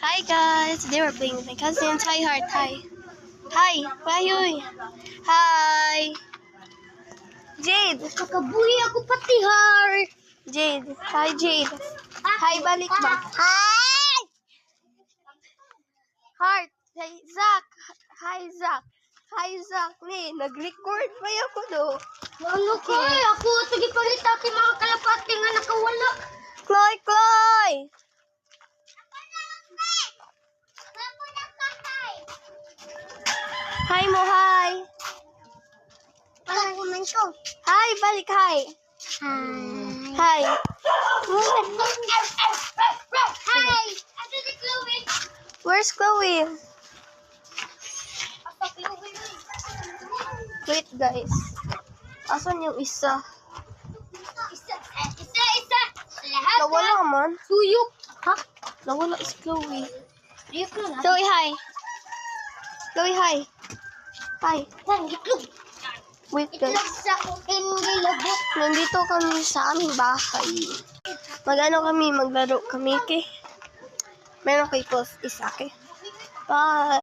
Hi guys, today we're playing with my cousins. Hi Heart, hi. Hi, Payoy. Hi. Jade. Kakabuhi ako pati, Heart. Jade. Hi Jade. Hi balik ba? Hi! Heart. Hi Zach. Hi Zach. Hi Zach. Ni, nag-record pa ako do. Ano ko ako sige palit ako mga kalapati nga nakawala. Chloe, Chloe. Hi mo, hi. Parang naman ko. Hi, balik, hi. Hi. Hi. Hi. Ito si Chloe. Where's Chloe? Ako Chloe. Wait guys. Asan yung isa? Isa. Lahat Nawala man. suyok. Ha? Nawala si Chloe. Suyok na. Chloe, hi. Chloe, hi. Hi. Itlog. Wait Itlog guys. sa inilabot. Nandito kami sa aming bahay. Maglaro kami, okay? Meron kay post isa, okay? Bye.